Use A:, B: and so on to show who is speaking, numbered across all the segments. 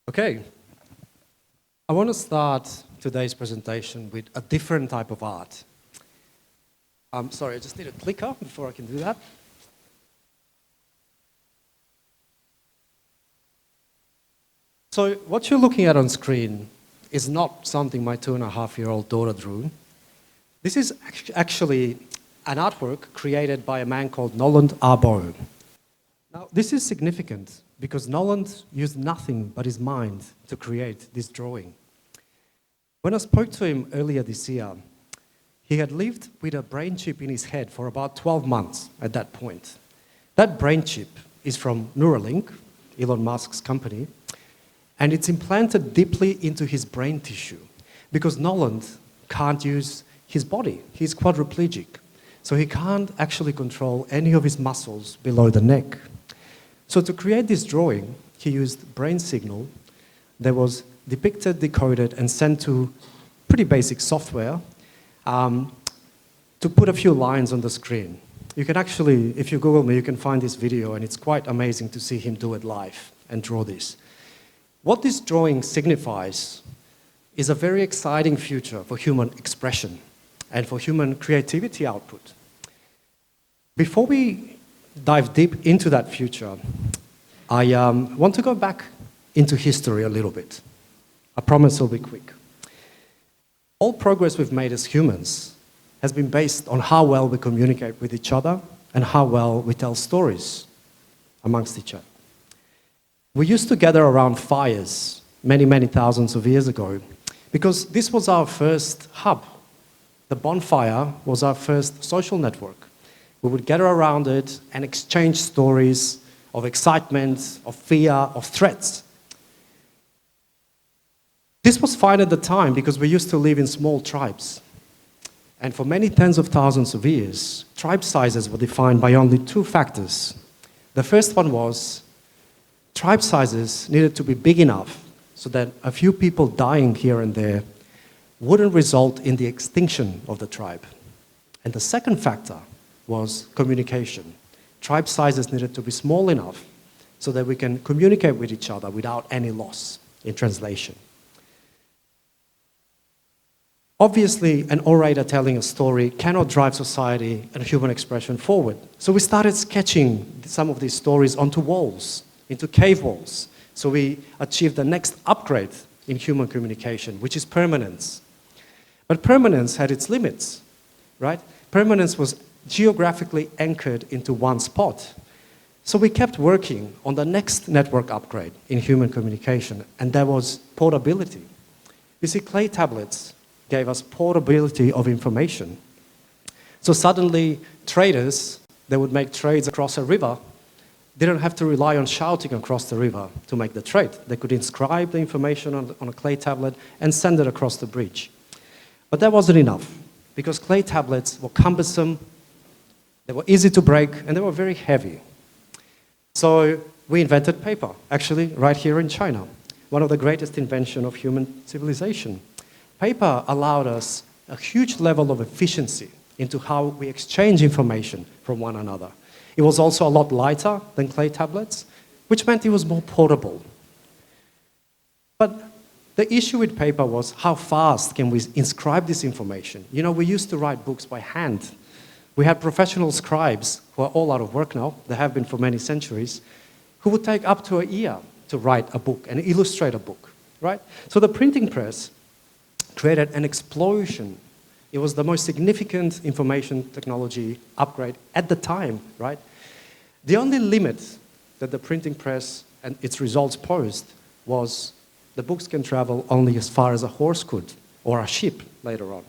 A: Okay, I want to start today's presentation with a different type of art. I'm sorry, I just need a clicker before I can do that. So what you're looking at on screen is not something my 2.5-year-old daughter drew. This is actually an artwork created by a man called Noland Arbo. Now, this is significant because Noland used nothing but his mind to create this drawing. When I spoke to him earlier this year, he had lived with a brain chip in his head for about 12 months at that point. That brain chip is from Neuralink, Elon Musk's company, and it's implanted deeply into his brain tissue because Noland can't use his body. He's quadriplegic, so he can't actually control any of his muscles below the neck. So to create this drawing, he used brain signal that was depicted, decoded, and sent to pretty basic software to put a few lines on the screen. You can actually, if you Google me, you can find this video, and it's quite amazing to see him do it live and draw this. What this drawing signifies is a very exciting future for human expression and for human creativity output. Before we dive deep into that future, I want to go back into history a little bit. I promise it'll be quick. All progress we've made as humans has been based on how well we communicate with each other and how well we tell stories amongst each other. We used to gather around fires many thousands of years ago because this was our first hub. The bonfire was our first social network. We would gather around it and exchange stories of excitement, of fear, of threats. This was fine at the time because we used to live in small tribes. And for many tens of thousands of years, tribe sizes were defined by only two factors. The first one was tribe sizes needed to be big enough so that a few people dying here and there wouldn't result in the extinction of the tribe. And the second factor was communication. Tribe sizes needed to be small enough so that we can communicate with each other without any loss in translation. Obviously, an orator telling a story cannot drive society and human expression forward. So we started sketching some of these stories onto walls, into cave walls. So we achieved the next upgrade in human communication, which is permanence. But permanence had its limits, right? Permanence was geographically anchored into one spot. So we kept working on the next network upgrade in human communication, and that was portability. You see, clay tablets gave us portability of information. So suddenly, traders that would make trades across a river didn't have to rely on shouting across the river to make the trade. They could inscribe the information on a clay tablet and send it across the bridge. But that wasn't enough, because clay tablets were cumbersome, they were easy to break, and they were very heavy. So we invented paper, actually, right here in China, one of the greatest inventions of human civilization. Paper allowed us a huge level of efficiency into how we exchange information from one another. It was also a lot lighter than clay tablets, which meant it was more portable. But the issue with paper was how fast can we inscribe this information? You know, we used to write books by hand. We had professional scribes who are all out of work now, they have been for many centuries, who would take up to a year to write a book and illustrate a book, right? So the printing press created an explosion. It was the most significant information technology upgrade at the time, right? The only limit that the printing press and its results posed was the books can travel only as far as a horse could, or a ship later on.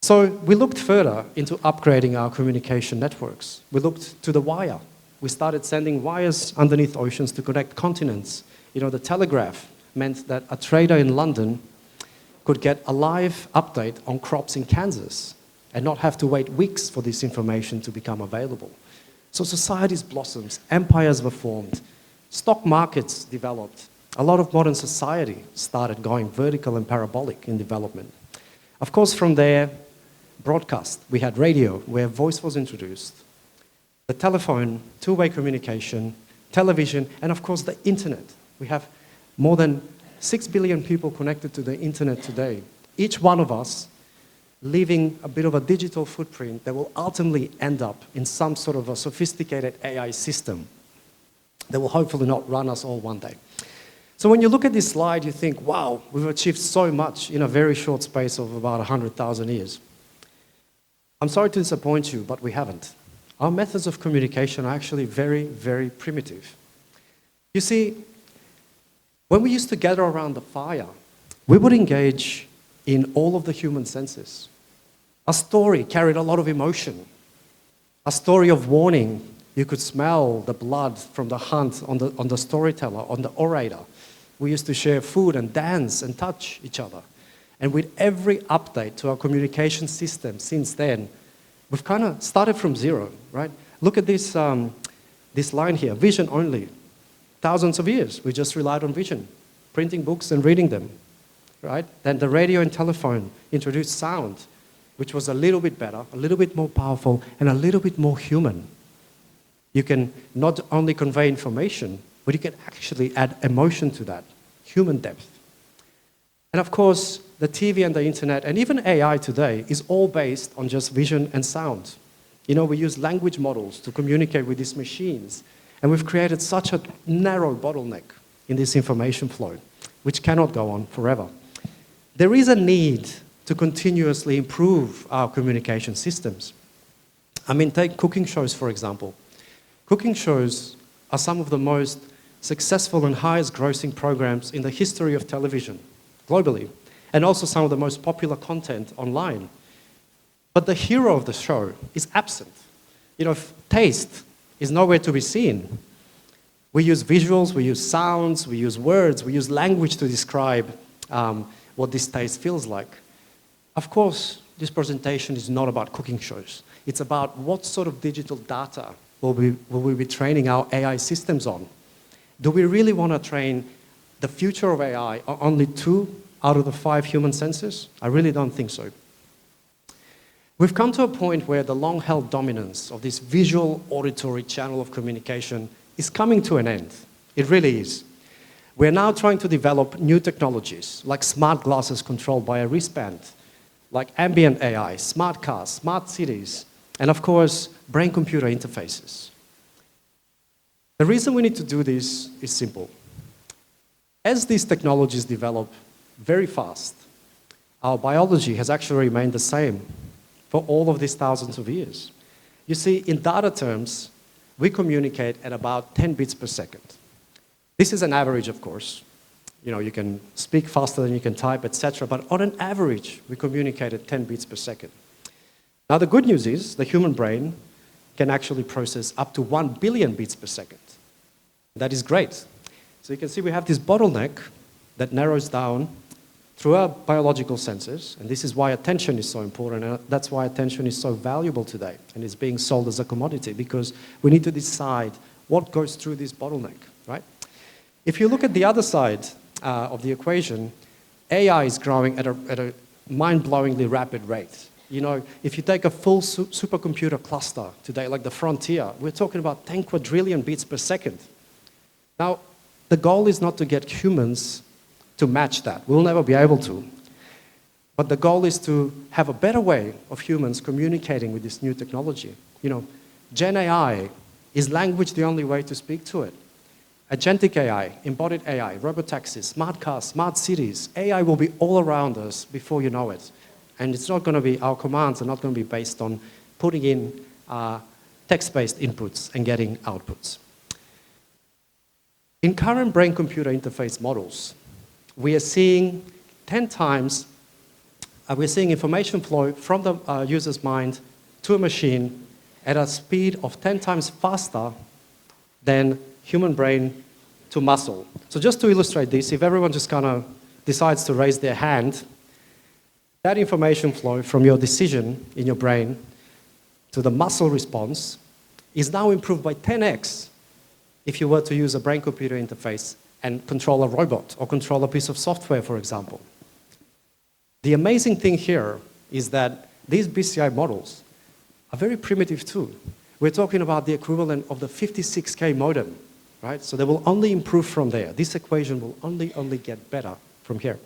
A: So we looked further into upgrading our communication networks. We looked to the wire. We started sending wires underneath oceans to connect continents. You know, the telegraph meant that a trader in London could get a live update on crops in Kansas and not have to wait weeks for this information to become available. So societies blossomed, empires were formed, stock markets developed. A lot of modern society started going vertical and parabolic in development. Of course, from there, broadcast. We had radio, where voice was introduced. The telephone, two-way communication, television, and of course the internet. We have more than 6 billion people connected to the internet today. Each one of us leaving a bit of a digital footprint that will ultimately end up in some sort of a sophisticated AI system that will hopefully not run us all one day. So when you look at this slide, you think, wow, we've achieved so much in a very short space of about 100,000 years. I'm sorry to disappoint you, but we haven't. Our methods of communication are actually very, very primitive. You see, when we used to gather around the fire, we would engage in all of the human senses. A story carried a lot of emotion. A story of warning, you could smell the blood from the hunt on the storyteller, on the orator. We used to share food and dance and touch each other. And with every update to our communication system since then, we've kind of started from zero, right? Look at this, this line here, vision only. Thousands of years, we just relied on vision, printing books and reading them, right? Then the radio and telephone introduced sound, which was a little bit better, a little bit more powerful, and a little bit more human. You can not only convey information, but you can actually add emotion to that, human depth. And of course, the TV and the internet, and even AI today, is all based on just vision and sound. You know, we use language models to communicate with these machines, and we've created such a narrow bottleneck in this information flow, which cannot go on forever. There is a need to continuously improve our communication systems. I mean, take cooking shows, for example. Cooking shows are some of the most successful and highest grossing programs in the history of television, globally, and also some of the most popular content online. But the hero of the show is absent. You know, taste is nowhere to be seen. We use visuals, we use sounds, we use words, we use language to describe what this taste feels like. Of course, this presentation is not about cooking shows. It's about what sort of digital data will we be training our AI systems on. Do we really want to train the future of AI on only 2 out of the 5 human senses? I really don't think so. We've come to a point where the long-held dominance of this visual auditory channel of communication is coming to an end. It really is. We're now trying to develop new technologies like smart glasses controlled by a wristband, like ambient AI, smart cars, smart cities, and of course, brain-computer interfaces. The reason we need to do this is simple. As these technologies develop very fast, our biology has actually remained the same for all of these thousands of years. You see, in data terms, we communicate at about 10 bits per second. This is an average, of course. You know, you can speak faster than you can type, etc. But on an average, we communicate at 10 bits per second. Now, the good news is the human brain can actually process up to 1 billion bits per second. That is great. So you can see we have this bottleneck that narrows down through our biological senses, and this is why attention is so important, and that's why attention is so valuable today, and is being sold as a commodity, because we need to decide what goes through this bottleneck, right? If you look at the other side of the equation, AI is growing at a mind-blowingly rapid rate. You know, if you take a full supercomputer cluster today, like the Frontier, we're talking about 10 quadrillion bits per second. Now, the goal is not to get humans to match that. We'll never be able to. But the goal is to have a better way of humans communicating with this new technology. You know, Gen AI, is language the only way to speak to it? Agentic AI, embodied AI, robotaxis, smart cars, smart cities. AI will be all around us before you know it. And it's not going to be, our commands are not going to be based on putting in text-based inputs and getting outputs. In current brain-computer interface models, we are seeing 10 times, we're seeing information flow from the user's mind to a machine at a speed of 10 times faster than human brain to muscle. So just to illustrate this, if everyone just kind of decides to raise their hand, that information flow from your decision in your brain to the muscle response is now improved by 10x if you were to use a brain-computer interface and control a robot or control a piece of software, for example. The amazing thing here is that these BCI models are very primitive too. We're talking about the equivalent of the 56K modem right? So they will only improve from there. This equation will only get better from here.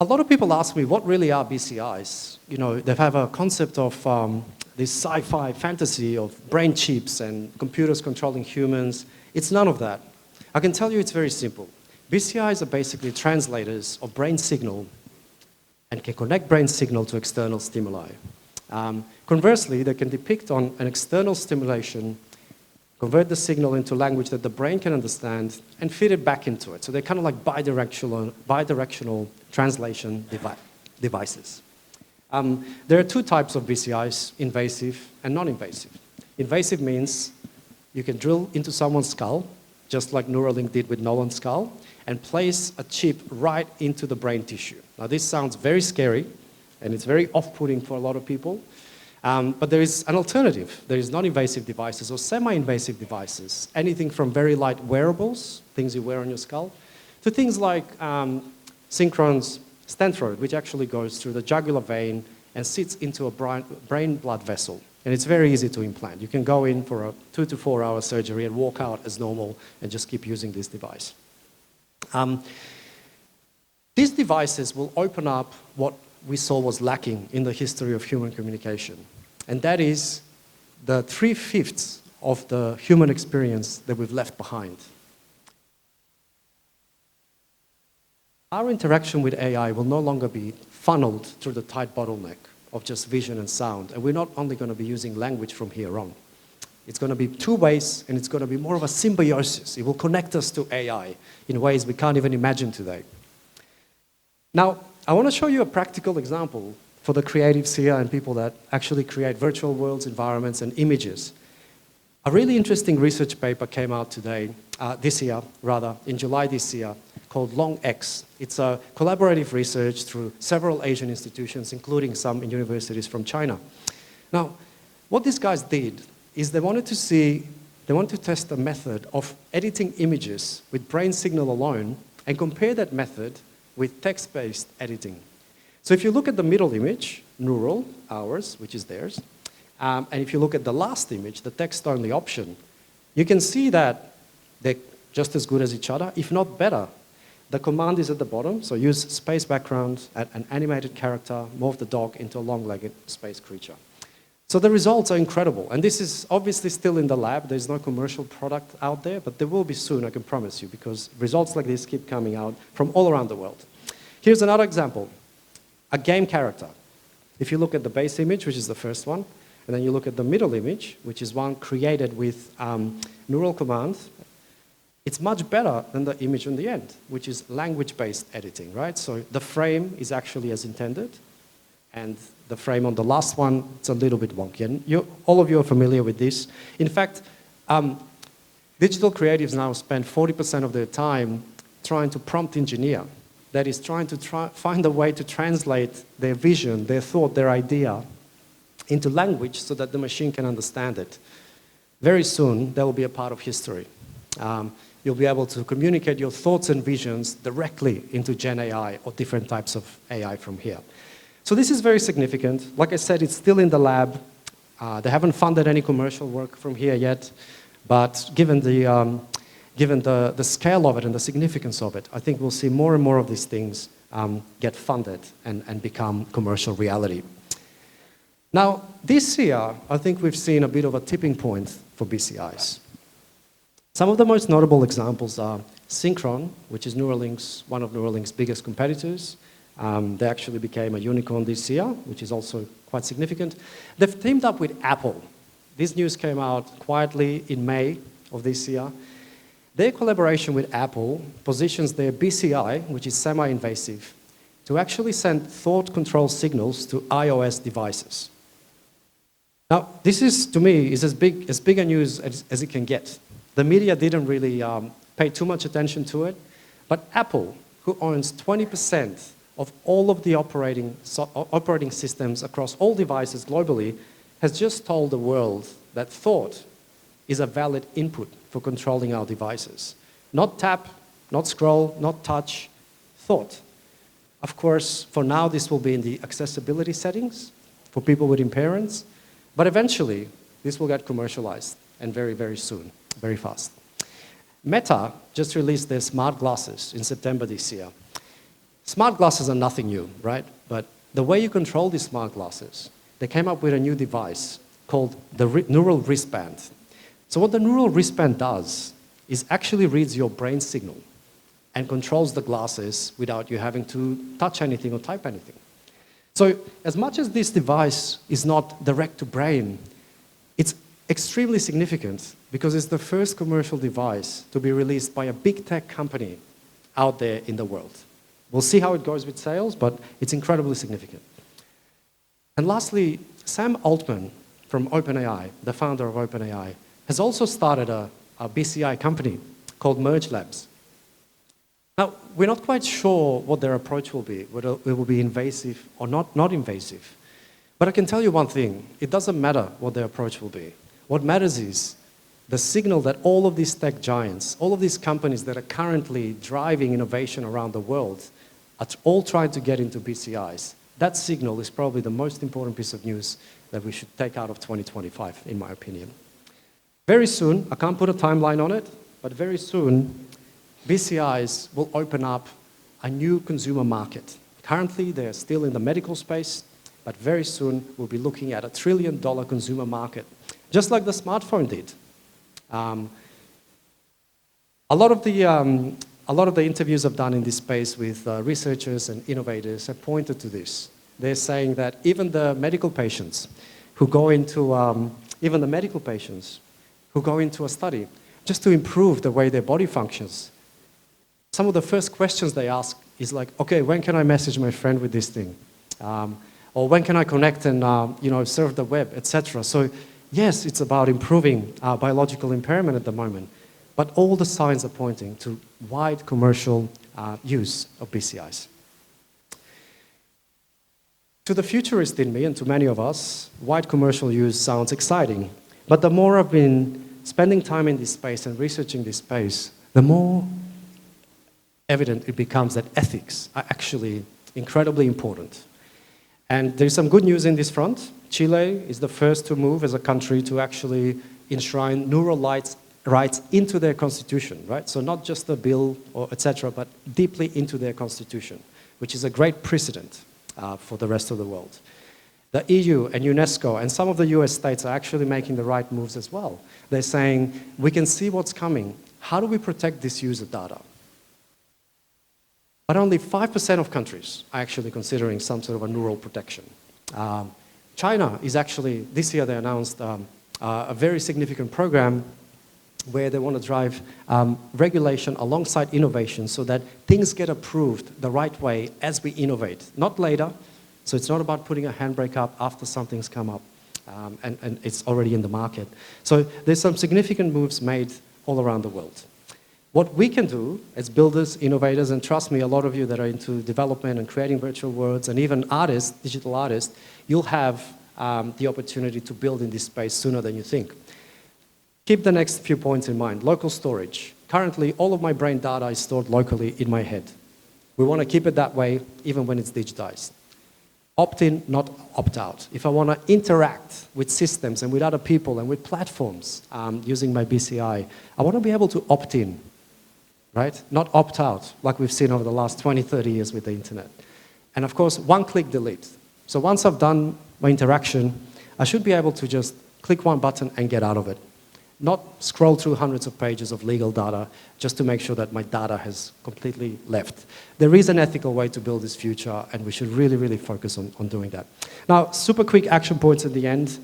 A: A lot of people ask me, what really are BCIs? You know, they have a concept of this sci-fi fantasy of brain chips and computers controlling humans. It's none of that. I can tell you it's very simple. BCIs are basically translators of brain signal and can connect brain signal to external stimuli. Conversely, they can depict on an external stimulation, convert the signal into language that the brain can understand, and feed it back into it. So they're kind of like bidirectional translation devices. There are two types of BCIs, invasive and non-invasive. Invasive means you can drill into someone's skull, just like Neuralink did with Nolan's skull, and place a chip right into the brain tissue. Now this sounds very scary, and it's very off-putting for a lot of people, but there is an alternative. There is non-invasive devices or semi-invasive devices, anything from very light wearables, things you wear on your skull, to things like Synchron's stentrode, which actually goes through the jugular vein and sits into a brain blood vessel. And it's very easy to implant. You can go in for a 2 to 4 hour surgery and walk out as normal and just keep using this device. These devices will open up what we saw was lacking in the history of human communication. And that is the 3/5 of the human experience that we've left behind. Our interaction with AI will no longer be funneled through the tight bottleneck of just vision and sound. And we're not only going to be using language from here on. It's going to be two ways, and it's going to be more of a symbiosis. It will connect us to AI in ways we can't even imagine today. Now, I want to show you a practical example for the creatives here and people that actually create virtual worlds, environments, and images. A really interesting research paper came out today, in July this year, called LongX. It's a collaborative research through several Asian institutions, including some in universities from China. Now, what these guys did is they wanted to test a method of editing images with brain signal alone and compare that method with text-based editing. So if you look at the middle image, neural, ours, which is theirs, and if you look at the last image, the text-only option, you can see that they're just as good as each other, if not better. The command is at the bottom, so use space background, add an animated character, morph the dog into a long-legged space creature. So the results are incredible, and this is obviously still in the lab. There's no commercial product out there, but there will be soon, I can promise you, because results like this keep coming out from all around the world. Here's another example, a game character. If you look at the base image, which is the first one, and then you look at the middle image, which is one created with neural commands, it's much better than the image on the end, which is language-based editing, right? So the frame is actually as intended, and the frame on the last one, it's a little bit wonky. And all of you are familiar with this. In fact, digital creatives now spend 40% of their time trying to prompt engineer. That is, trying to find a way to translate their vision, their thought, their idea into language so that the machine can understand it. Very soon, that will be a part of history. You'll be able to communicate your thoughts and visions directly into Gen AI or different types of AI from here. So this is very significant. Like I said, it's still in the lab. They haven't funded any commercial work from here yet, but given the scale of it and the significance of it, I think we'll see more and more of these things get funded and become commercial reality. Now, this year, I think we've seen a bit of a tipping point for BCIs. Some of the most notable examples are Synchron, which is one of Neuralink's biggest competitors. They actually became a unicorn this year, which is also quite significant. They've teamed up with Apple. This news came out quietly in May of this year. Their collaboration with Apple positions their BCI, which is semi-invasive, to actually send thought control signals to iOS devices. Now, this is, to me, is as big a news as it can get. The media didn't really pay too much attention to it, but Apple, who owns 20% of all of the operating systems across all devices globally, has just told the world that thought is a valid input for controlling our devices. Not tap, not scroll, not touch, thought. Of course, for now, this will be in the accessibility settings for people with impairments, but eventually, this will get commercialized, and very, very soon. very fast. Meta just released their smart glasses in September this year. Smart glasses are nothing new, right? But the way you control these smart glasses, they came up with a new device called the neural wristband. So what the neural wristband does is actually reads your brain signal and controls the glasses without you having to touch anything or type anything. So as much as this device is not direct to brain, it's extremely significant because it's the first commercial device to be released by a big tech company out there in the world. We'll see how it goes with sales, but it's incredibly significant. And lastly, Sam Altman from OpenAI, the founder of OpenAI, has also started a BCI company called Merge Labs. Now, we're not quite sure what their approach will be, whether it will be invasive or not invasive. But I can tell you one thing, it doesn't matter what their approach will be. What matters is the signal that all of these tech giants, all of these companies that are currently driving innovation around the world, are all trying to get into BCIs. That signal is probably the most important piece of news that we should take out of 2025, in my opinion. Very soon, I can't put a timeline on it, but very soon, BCIs will open up a new consumer market. Currently, they're still in the medical space, but very soon, we'll be looking at $1 trillion consumer market, just like the smartphone did. A lot of the interviews I've done in this space with researchers and innovators have pointed to this. They're saying that even the medical patients who go into a study just to improve the way their body functions, some of the first questions they ask is like, okay, when can I message my friend with this thing? Or when can I connect and surf the web, etc. So yes, it's about improving biological impairment at the moment, but all the signs are pointing to wide commercial use of BCIs. To the futurist in me and to many of us, wide commercial use sounds exciting, but the more I've been spending time in this space and researching this space, the more evident it becomes that ethics are actually incredibly important. And there's some good news in this front. Chile is the first to move as a country to actually enshrine neural rights into their constitution, right? So not just a bill or etc., but deeply into their constitution, which is a great precedent for the rest of the world. The EU and UNESCO and some of the US states are actually making the right moves as well. They're saying, we can see what's coming. How do we protect this user data? But only 5% of countries are actually considering some sort of a neural protection. China is actually, this year they announced a very significant program where they want to drive regulation alongside innovation so that things get approved the right way as we innovate, not later. So it's not about putting a handbrake up after something's come up and it's already in the market. So there's some significant moves made all around the world. What we can do as builders, innovators, and trust me, a lot of you that are into development and creating virtual worlds and even artists, digital artists, you'll have the opportunity to build in this space sooner than you think. Keep the next few points in mind. Local storage. Currently, all of my brain data is stored locally in my head. We want to keep it that way, even when it's digitized. Opt-in, not opt-out. If I want to interact with systems and with other people and with platforms using my BCI, I want to be able to opt in, right? Not opt out, like we've seen over the last 20, 30 years with the internet. And of course, one-click delete. So once I've done my interaction, I should be able to just click one button and get out of it. Not scroll through hundreds of pages of legal data just to make sure that my data has completely left. There is an ethical way to build this future, and we should really, really focus on doing that. Now, super quick action points at the end.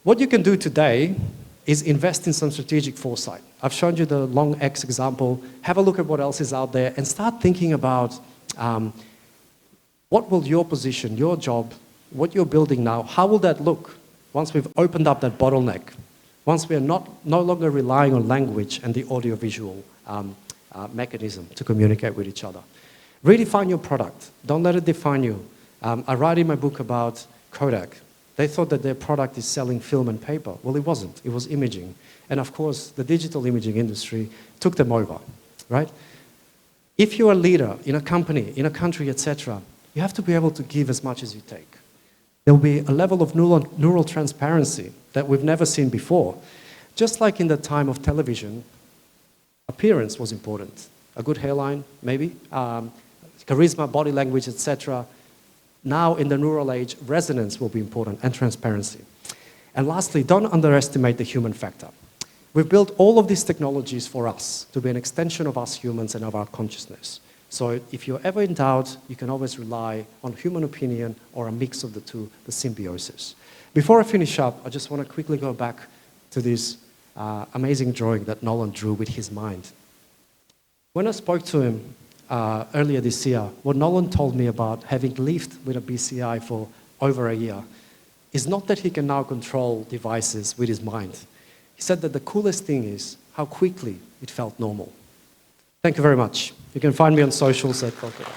A: What you can do today is invest in some strategic foresight. I've shown you the long X example. Have a look at what else is out there and start thinking about what will your position, your job, what you're building now, how will that look once we've opened up that bottleneck? Once we are no longer relying on language and the audiovisual mechanism to communicate with each other. Redefine your product. Don't let it define you. I write in my book about Kodak. They thought that their product is selling film and paper. Well, it wasn't. It was imaging. And of course, the digital imaging industry took them over, right? If you're a leader in a company, in a country, etc., you have to be able to give as much as you take. There will be a level of neural transparency that we've never seen before. Just like in the time of television, appearance was important. A good hairline, maybe, charisma, body language, etc. Now, in the neural age, resonance will be important, and transparency. And lastly, don't underestimate the human factor. We've built all of these technologies for us to be an extension of us humans and of our consciousness. So if you're ever in doubt, you can always rely on human opinion or a mix of the two, the symbiosis. Before I finish up, I just want to quickly go back to this amazing drawing that Nolan drew with his mind. When I spoke to him earlier this year, what Nolan told me about having lived with a BCI for over a year is not that he can now control devices with his mind. He said that the coolest thing is how quickly it felt normal. Thank you very much. You can find me on socials at Velco Dar.